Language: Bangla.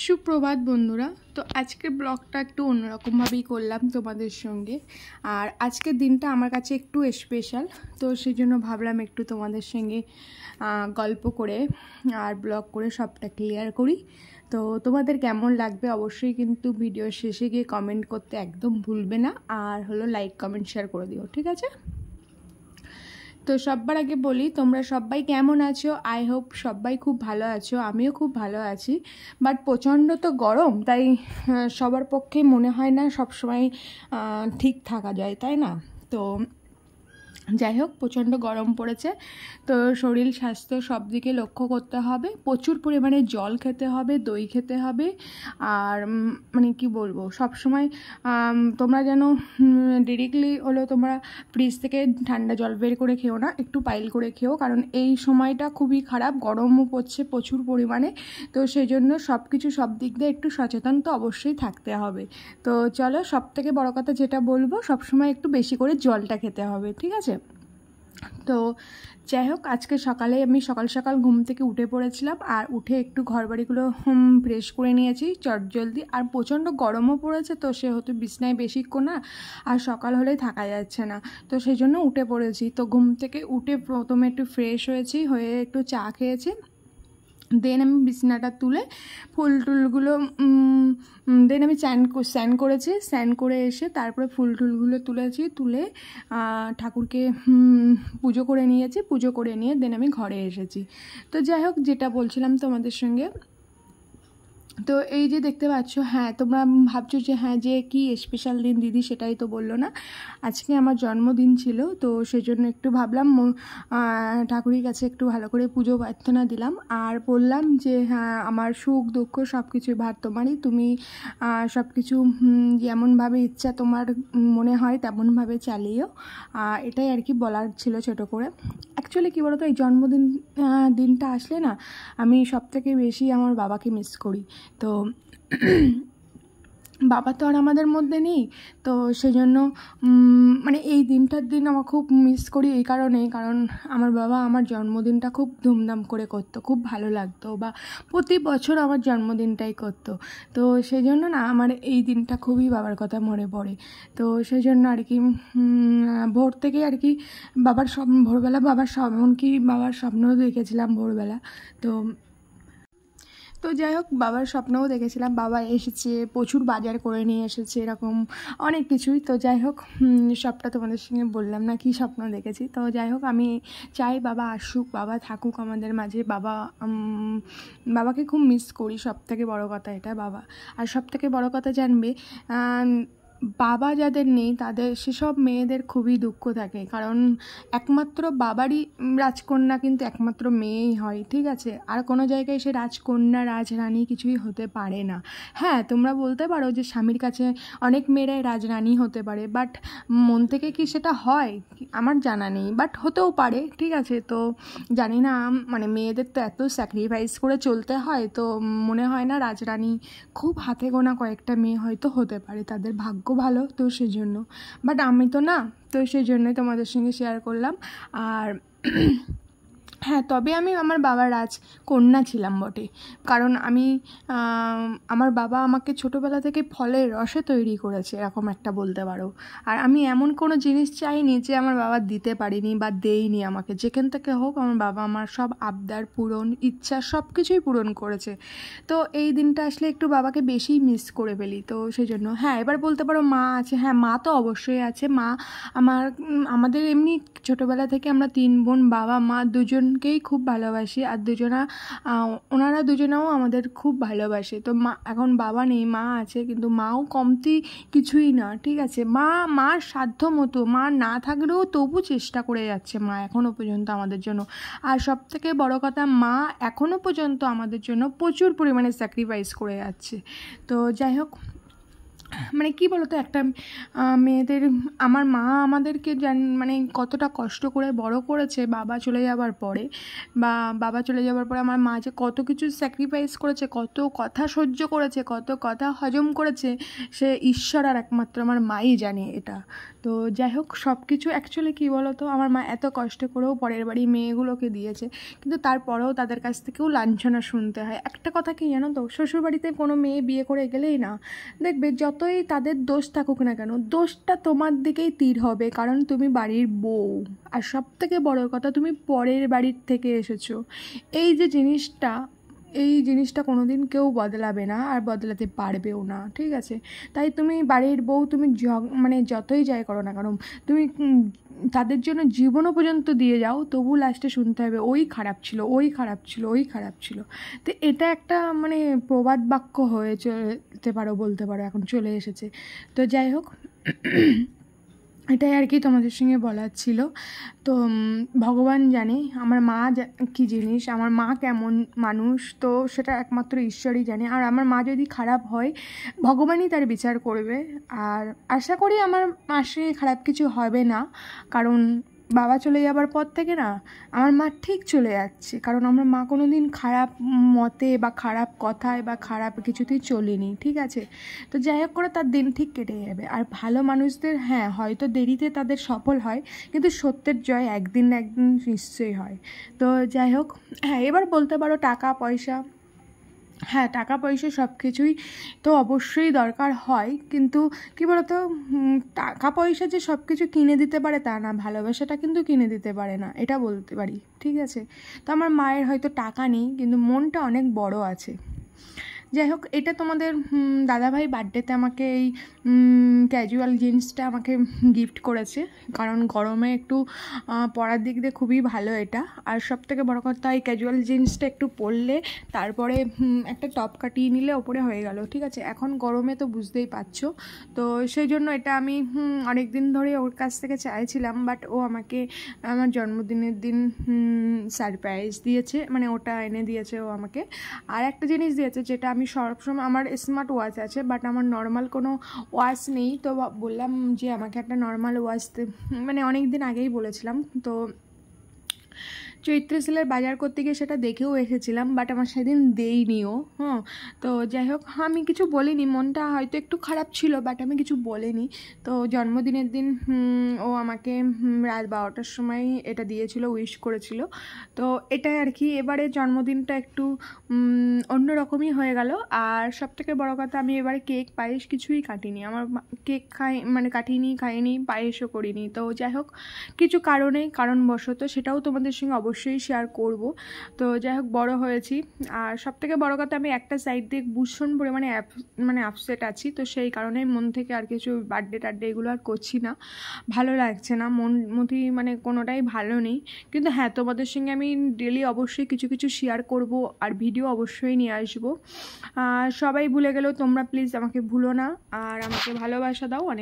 সুপ্রভাত বন্ধুরা। তো আজকের ব্লগটা একটু অন্যরকমভাবেই করলাম তোমাদের সঙ্গে। আর আজকের দিনটা আমার কাছে একটু স্পেশাল, তো সেই জন্য ভাবলাম একটু তোমাদের সঙ্গে গল্প করে আর ব্লগ করে সবটা ক্লিয়ার করি। তো তোমাদের কেমন লাগবে অবশ্যই কিন্তু ভিডিও শেষে গিয়ে কমেন্ট করতে একদম ভুলবে না, আর হলো লাইক কমেন্ট শেয়ার করে দিও, ঠিক আছে? তো সবার আগে বলি, তোমরা সবাই কেমন আছো? আই হোপ সবাই খুব ভালো আছো, আমিও খুব ভালো আছি। বাট প্রচণ্ড তো গরম, তাই সবার পক্ষে মনে হয় না সবসময় ঠিক থাকা যায়, তাই না? তো যাই হোক, প্রচণ্ড গরম পড়েছে, তো শরীর স্বাস্থ্য সব দিকে লক্ষ্য করতে হবে। প্রচুর পরিমাণে জল খেতে হবে, দই খেতে হবে। আর মানে কি বলবো, সব সময় তোমরা যেন ডিরেক্টলি হলো তোমরা ফ্রিজ থেকে ঠান্ডা জল বের করে খেও না, একটু পাইল করে খেও, কারণ এই সময়টা খুবই খারাপ, গরমও পড়ছে প্রচুর পরিমাণে। তো সেই জন্য সব কিছু সব দিক দিয়ে একটু সচেতন তো অবশ্যই থাকতে হবে। তো চলো, সব থেকে বড় কথা যেটা বলবো, সবসময় একটু বেশি করে জলটা খেতে হবে, ঠিক আছে? তো যাই হোক, আজকে সকালে আমি সকাল সকাল ঘুম থেকে উঠে পড়েছিলাম, আর উঠে একটু ঘরবাড়িগুলো ফ্রেশ করে নিয়েছি চটজলদি। আর প্রচণ্ড গরমও পড়েছে, তো সেহেতু বিছনায় বেশিক্ষণ না আর সকাল হলেই থাকা যাচ্ছে না, তো সেই জন্য উঠে পড়েছি। তো ঘুম থেকে উঠে প্রথমে একটু ফ্রেশ হয়েছি, হয়ে একটু চা খেয়েছি। দেন আমি বিছনাটা তুলে ফুল টুলগুলো দেন আমি স্নান করেছি, স্নান করে এসে তারপরে ফুল টুলগুলো তুলেছি, তুলে ঠাকুরকে পুজো করে নিয়েছি, পুজো করে নিয়ে দেন আমি ঘরে এসেছি। তো যাই হোক, যেটা বলছিলাম তোমাদের সঙ্গে, তো এই যে দেখতে পাচ্ছ, হ্যাঁ তোমরা ভাবছো যে হ্যাঁ যে কি স্পেশাল দিন দিদি, সেটাই তো বললো না। আজকে আমার জন্মদিন ছিল, তো সেই জন্য একটু ভাবলাম ঠাকুরের কাছে একটু ভালো করে পুজো প্রার্থনা দিলাম, আর বললাম যে হ্যাঁ আমার সুখ দুঃখ সব কিছুই ভার তোমারই, তুমি সব কিছু যেমনভাবে ইচ্ছা তোমার মনে হয় তেমনভাবে চালিও। এটাই আর কি বলার ছিল ছোটো করে। অ্যাকচুয়ালি কী বলতো, এই জন্মদিন দিনটা আসলে না আমি সবথেকে বেশি আমার বাবাকে মিস করি। তো বাবা তো আর আমাদের মধ্যে নেই, তো সেজন্য মানে এই দিনটার দিন আমার খুব মিস করি এই কারণেই, কারণ আমার বাবা আমার জন্মদিনটা খুব ধুমধাম করে করতো, খুব ভালো লাগতো, বা প্রতি বছর আমার জন্মদিনটাই করতো। তো সেই জন্য না আমার এই দিনটা খুবই বাবার কথা মনে পড়ে। তো সেই জন্য আর কি ভোর থেকে আর কি ভোরবেলা বাবার এমনকি বাবার স্বপ্নও দেখেছিলাম ভোরবেলা। তো যাই হোক, বাবার স্বপ্নও দেখেছিলাম, বাবা এসেছে, প্রচুর বাজার করে নিয়ে এসেছে, এরকম অনেক কিছুই। তো যাই হোক, সবটা তোমাদের সঙ্গে বললাম না কি স্বপ্ন দেখেছি। তো যাই হোক, আমি চাই বাবা আসুক, বাবা থাকুক আমাদের মাঝে। বাবাকে খুব মিস করি, সব থেকে বড়ো কথা এটা বাবা। আর সব থেকে বড়ো কথা জানবে, বাবা যাদের নেই তাদের সেসব মেয়েদের খুবই দুঃখ থাকে, কারণ একমাত্র বাবারই রাজকন্যা কিন্তু একমাত্র মেয়েই হয়, ঠিক আছে? আর কোনো জায়গায় সে রাজকন্যা রাজরানী কিছুই হতে পারে না। হ্যাঁ, তোমরা বলতে পারো যে স্বামীর কাছে অনেক মেয়েরাই রাজরানী হতে পারে, বাট মন থেকে কি সেটা হয় আমার জানা নেই, বাট হতেও পারে, ঠিক আছে? তো জানি না, মানে মেয়েদের তো এত স্যাক্রিফাইস করে চলতে হয়, তো মনে হয় না রাজরানী, খুব হাতে গোনা কয়েকটা মেয়ে হয়তো হতে পারে, তাদের ভাগ্য ভালো, তো সেজন্য। বাট আমি তো না, তো সেই জন্যই তোমাদের সঙ্গে শেয়ার করলাম। আর হ্যাঁ, তবে আমি আমার বাবার রাজকন্যা ছিলাম বটে, কারণ আমি আমার বাবা আমাকে ছোটোবেলা থেকে ফলের রসে তৈরি করেছে, এরকম একটা বলতে পারো। আর আমি এমন কোনো জিনিস চাইনি যে আমার বাবা দিতে পারিনি বা দেয়নি আমাকে, যেখান থেকে হোক আমার বাবা আমার সব আবদার পূরণ, ইচ্ছা সব কিছুই পূরণ করেছে। তো এই দিনটা আসলে একটু বাবাকে বেশিই মিস করে ফেলি, তো সেই জন্য। হ্যাঁ, এবার বলতে পারো মা আছে, হ্যাঁ মা তো অবশ্যই আছে। মা আমাদের এমনি ছোটোবেলা থেকে আমরা 3 বোন, বাবা মা দুজনকেই খুব ভালোবাসি, আর ওনারা দুজনেও আমাদের খুব ভালোবাসে। তো এখন বাবা নেই, মা আছে, কিন্তু মাও কমতি কিছুই না, ঠিক আছে? মার সাধ্য মতো, মা না থাকলেও তবু চেষ্টা করে যাচ্ছে মা এখনও পর্যন্ত আমাদের জন্য। আর সব থেকে বড়ো কথা, মা এখনও পর্যন্ত আমাদের জন্য প্রচুর পরিমাণে স্যাক্রিফাইস করে যাচ্ছে। তো যাই হোক, মানে কি বলতো, একটা মেয়েদের, আমার মা আমাদেরকে মানে কতটা কষ্ট করে বড় করেছে বাবা চলে যাওয়ার পরে, বা বাবা চলে যাওয়ার পরে আমার মা যে কত কিছু স্যাক্রিফাইস করেছে, কত কথা সহ্য করেছে, কত কথা হজম করেছে, সে ঈশ্বর আর একমাত্র আমার মাই জানে এটা। তো যাই হোক, সব কিছু অ্যাকচুয়ালি কী বলতো, আমার মা এত কষ্ট করেও পরের বাড়ি মেয়েগুলোকে দিয়েছে, কিন্তু তারপরেও তাদের কাছ থেকেও লাঞ্ছনা শুনতে হয়। একটা কথা কি জানো তো, শ্বশুরবাড়িতে কোনো মেয়ে বিয়ে করে গেলেই না, দেখবে যতই তাদের দোষ থাকুক না কেন, দোষটা তোমার দিকেই তীর হবে, কারণ তুমি বাড়ির বউ। আর সব থেকে বড় কথা, তুমি পরের বাড়ির থেকে এসেছো। এই জিনিসটা কোনো দিন কেউ বদলাবে না, আর বদলাতে পারবেও না, ঠিক আছে? তাই তুমি বাড়ির বউ, তুমি মানে যতই যাই করো না কারণ, তুমি তাদের জন্য জীবনও পর্যন্ত দিয়ে যাও, তবু লাস্টে শুনতে হবে ওই খারাপ ছিল, ওই খারাপ ছিল, ওই খারাপ ছিল। তো এটা একটা মানে প্রবাদ বাক্য হয়ে চলতে পারো, বলতে পারো, এখন চলে এসেছে। তো যাই হোক, এটাই আর কি তোমাদের সঙ্গে বলার ছিল। তো ভগবান জানে আমার মা কী জিনিস, আমার মা কেমন মানুষ, তো সেটা একমাত্র ঈশ্বরই জানে। আর আমার মা যদি খারাপ হয়, ভগবানই তার বিচার করবে। আর আশা করি আমার মার সঙ্গে খারাপ কিছু হবে না, কারণ বাবা চলে যাবার পর থেকে না আমার মা ঠিক চলে যাচ্ছে, কারণ আমার মা কোনো দিন খারাপ মতে বা খারাপ কথায় বা খারাপ কিছুতেই চলেনি, ঠিক আছে? তো যাই হোক করে তার দিন ঠিক কেটে যাবে। আর ভালো মানুষদের হ্যাঁ হয়তো দেরিতে তাদের সফল হয়, কিন্তু সত্যের জয় একদিন না একদিন নিশ্চয়ই হয়। তো যাই হোক, হ্যাঁ এবার বলতে পারো টাকা পয়সা, হ্যাঁ টাকা পয়সা সব কিছুই তো অবশ্যই দরকার হয়, কিন্তু কী বলতো, টাকা পয়সা যে সব কিছু কিনে দিতে পারে তা না, ভালোবাসাটা কিন্তু কিনে দিতে পারে না, এটা বলতে পারি, ঠিক আছে? তো আমার মায়ের হয়তো টাকা নেই, কিন্তু মনটা অনেক বড় আছে। যাই হোক, এটা তোমাদের দাদাভাই বার্থডেতে আমাকে এই ক্যাজুয়াল জিন্সটা আমাকে গিফট করেছে, কারণ গরমে একটু পরার দিক দিয়ে খুবই ভালো এটা। আর সব থেকে বড়ো কথা, এই ক্যাজুয়াল জিন্সটা একটু পরলে তারপরে একটা টপ কাটিয়ে নিলে ওপরে হয়ে গেল, ঠিক আছে? এখন গরমে তো বুঝতেই পারছো, তো সেই জন্য এটা আমি অনেক দিন ধরে ওর কাছ থেকে চাইছিলাম, বাট ও আমাকে আমার জন্মদিনের দিন সারপ্রাইজ দিয়েছে, মানে ওটা এনে দিয়েছে ও আমাকে। আর একটা জিনিস দিয়েছে যেটা আমি সবসময়, আমার স্মার্ট ওয়াচ আছে বাট আমার নর্মাল কোনো ওয়াচ নেই, তো বললাম যে আমাকে একটা নর্মাল ওয়াচ, মানে অনেক দিন আগেই বলেছিলাম। তো চৈত্র সেলের বাজার করতে গিয়ে সেটা দেখেও এসেছিলাম, বাট আমার সেদিন দেইনিও। তো যাই হোক, আমি কিছু বলিনি, মনটা হয়তো একটু খারাপ ছিল, বাট আমি কিছু বলিনি। তো জন্মদিনের দিন ও আমাকে রাত 12টার সময় এটা দিয়েছিল, উইশ করেছিল। তো এটাই আর কি, এবারে জন্মদিনটা একটু অন্যরকমই হয়ে গেল। আর সবথেকে বড় কথা, আমি এবারে কেক পায়েস কিছুই কাটিনি, আমার কেক কাটিনি, খাইনি, পায়েসও করিনি। তো যাই হোক, কিছু কারণবশত সেটাও তোমাদের সঙ্গে অবশ্যই শেয়ার করব। তো যাই হোক, বড় হয়েছি। আর সবথেকে বড় কথা, আমি একটা সাইড দিয়ে ভীষণ পরিমাণে আপসেট আছি, তো সেই কারণে মন থেকে আর কিছু বার্থডে এগুলো আর করছি না, ভালো লাগছে না, মনমতি মানে কোনোটাই ভালো নেই। কিন্তু হ্যাঁ, তোমাদের সঙ্গে আমি ডেলি অবশ্যই কিছু কিছু শেয়ার করব, আর ভিডিও অবশ্যই নিয়ে আসবো। সবাই ভুলে গেলেও তোমরা প্লিজ আমাকে ভুলো না, আর আমাকে ভালোবাসা দাও অনেক।